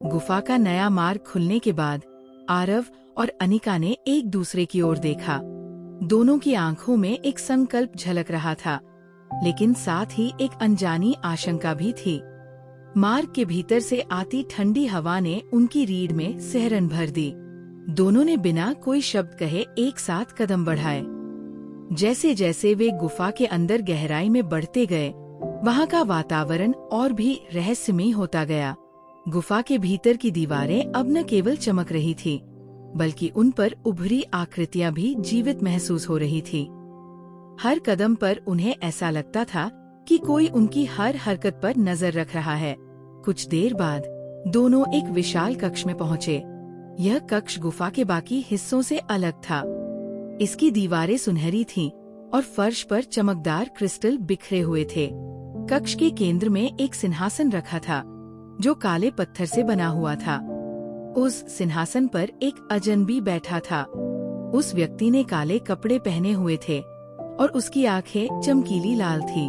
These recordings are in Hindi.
गुफा का नया मार्ग खुलने के बाद आरव और अनिका ने एक दूसरे की ओर देखा। दोनों की आंखों में एक संकल्प झलक रहा था, लेकिन साथ ही एक अनजानी आशंका भी थी। मार्ग के भीतर से आती ठंडी हवा ने उनकी रीढ़ में सिहरन भर दी। दोनों ने बिना कोई शब्द कहे एक साथ कदम बढ़ाए। जैसे जैसे वे गुफा के अंदर गहराई में बढ़ते गए, वहाँ का वातावरण और भी रहस्यमय होता गया। गुफा के भीतर की दीवारें अब न केवल चमक रही थी, बल्कि उन पर उभरी आकृतियां भी जीवित महसूस हो रही थी। हर कदम पर उन्हें ऐसा लगता था कि कोई उनकी हर हरकत पर नजर रख रहा है। कुछ देर बाद दोनों एक विशाल कक्ष में पहुँचे। यह कक्ष गुफा के बाकी हिस्सों से अलग था। इसकी दीवारें सुनहरी थीं और फर्श पर चमकदार क्रिस्टल बिखरे हुए थे। कक्ष के केंद्र में एक सिंहासन रखा था, जो काले पत्थर से बना हुआ था। उस सिंहासन पर एक अजनबी बैठा था। उस व्यक्ति ने काले कपड़े पहने हुए थे और उसकी आंखें चमकीली लाल थी।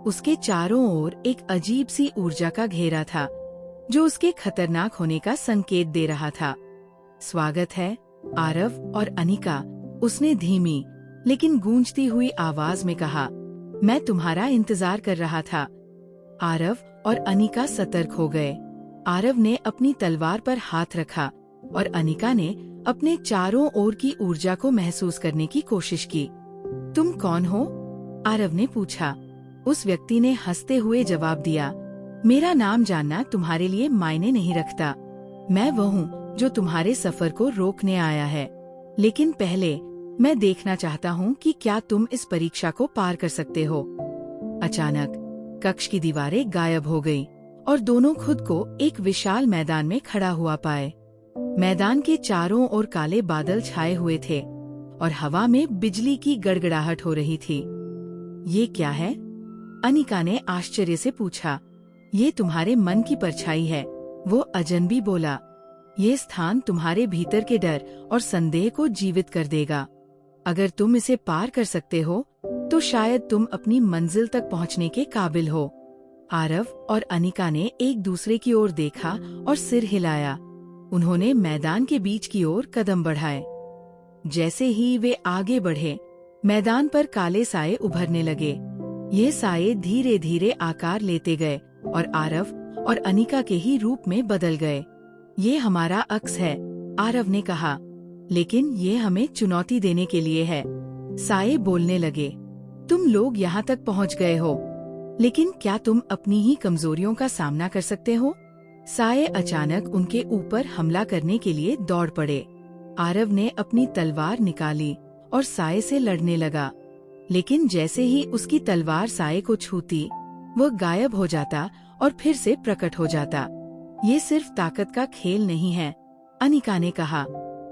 उसके चारों ओर एक अजीब सी ऊर्जा का घेरा था, जो उसके खतरनाक होने का संकेत दे रहा था। स्वागत है, आरव और अनिका, उसने धीमी लेकिन गूंजती हुई आवाज में कहा। मैं तुम्हारा इंतजार कर रहा था। आरव और अनिका सतर्क हो गए। आरव ने अपनी तलवार पर हाथ रखा और अनिका ने अपने चारों ओर की ऊर्जा को महसूस करने की कोशिश की। तुम कौन हो? आरव ने पूछा। उस व्यक्ति ने हंसते हुए जवाब दिया, मेरा नाम जानना तुम्हारे लिए मायने नहीं रखता। मैं वह हूँ जो तुम्हारे सफर को रोकने आया है। लेकिन पहले मैं देखना चाहता हूँ कि क्या तुम इस परीक्षा को पार कर सकते हो। अचानक कक्ष की दीवारें गायब हो गईं और दोनों खुद को एक विशाल मैदान में खड़ा हुआ पाए। मैदान के चारों ओर काले बादल छाए हुए थे और हवा में बिजली की गड़गड़ाहट हो रही थी। ये क्या है? अनिका ने आश्चर्य से पूछा। ये तुम्हारे मन की परछाई है, वो अजनबी बोला। ये स्थान तुम्हारे भीतर के डर और संदेह को जीवित कर देगा। अगर तुम इसे पार कर सकते हो, तो शायद तुम अपनी मंजिल तक पहुंचने के काबिल हो। आरव और अनिका ने एक दूसरे की ओर देखा और सिर हिलाया। उन्होंने मैदान के बीच की ओर कदम बढ़ाए। जैसे ही वे आगे बढ़े, मैदान पर काले साए उभरने लगे। ये साए धीरे धीरे आकार लेते गए और आरव और अनिका के ही रूप में बदल गए। ये हमारा अक्स है, आरव ने कहा, लेकिन ये हमें चुनौती देने के लिए है। साए बोलने लगे, तुम लोग यहाँ तक पहुँच गए हो, लेकिन क्या तुम अपनी ही कमजोरियों का सामना कर सकते हो? साए अचानक उनके ऊपर हमला करने के लिए दौड़ पड़े। आरव ने अपनी तलवार निकाली और साए से लड़ने लगा, लेकिन जैसे ही उसकी तलवार साए को छूती, वह गायब हो जाता और फिर से प्रकट हो जाता। ये सिर्फ ताकत का खेल नहीं है, अनिका ने कहा।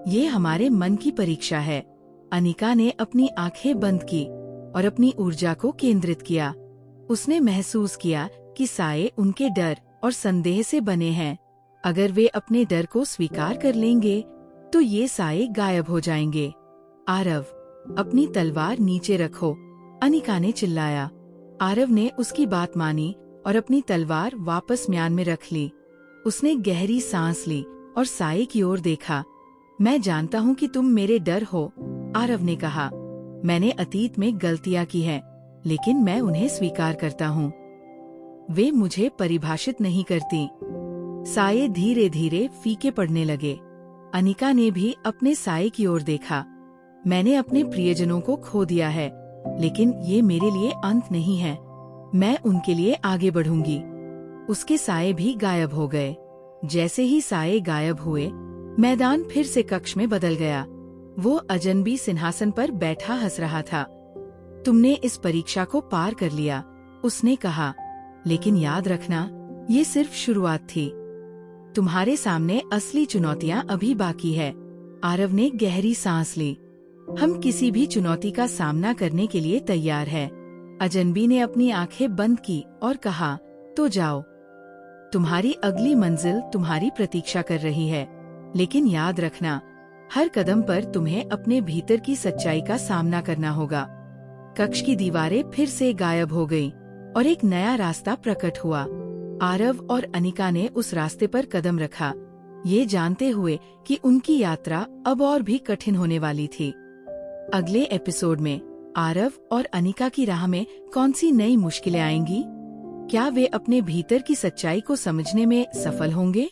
ये हमारे मन की परीक्षा है। अनिका ने अपनी आंखें बंद की और अपनी ऊर्जा को केंद्रित किया। उसने महसूस किया कि साए उनके डर और संदेह से बने हैं। अगर वे अपने डर को स्वीकार कर लेंगे, तो ये साए गायब हो जाएंगे। आरव, अपनी तलवार नीचे रखो, अनिका ने चिल्लाया। आरव ने उसकी बात मानी और अपनी तलवार वापस म्यान में रख ली। उसने गहरी सांस ली और साए की ओर देखा। मैं जानता हूँ कि तुम मेरे डर हो, आरव ने कहा। मैंने अतीत में गलतियाँ की हैं, लेकिन मैं उन्हें स्वीकार करता हूँ। वे मुझे परिभाषित नहीं करती। साए धीरे धीरे फीके पड़ने लगे। अनिका ने भी अपने साए की ओर देखा। मैंने अपने प्रियजनों को खो दिया है, लेकिन ये मेरे लिए अंत नहीं है। मैं उनके लिए आगे बढ़ूंगी। उसके साए भी गायब हो गए। जैसे ही साए गायब हुए, मैदान फिर से कक्ष में बदल गया। वो अजनबी सिंहासन पर बैठा हंस रहा था। तुमने इस परीक्षा को पार कर लिया, उसने कहा, लेकिन याद रखना, ये सिर्फ शुरुआत थी। तुम्हारे सामने असली चुनौतियां अभी बाकी है। आरव ने गहरी सांस ली। हम किसी भी चुनौती का सामना करने के लिए तैयार है। अजनबी ने अपनी आंखें बंद की और कहा, तो जाओ। तुम्हारी अगली मंजिल तुम्हारी प्रतीक्षा कर रही है, लेकिन याद रखना, हर कदम पर तुम्हें अपने भीतर की सच्चाई का सामना करना होगा। कक्ष की दीवारें फिर से गायब हो गईं और एक नया रास्ता प्रकट हुआ। आरव और अनिका ने उस रास्ते पर कदम रखा, ये जानते हुए कि उनकी यात्रा अब और भी कठिन होने वाली थी। अगले एपिसोड में आरव और अनिका की राह में कौन सी नई मुश्किलें आएंगी? क्या वे अपने भीतर की सच्चाई को समझने में सफल होंगे?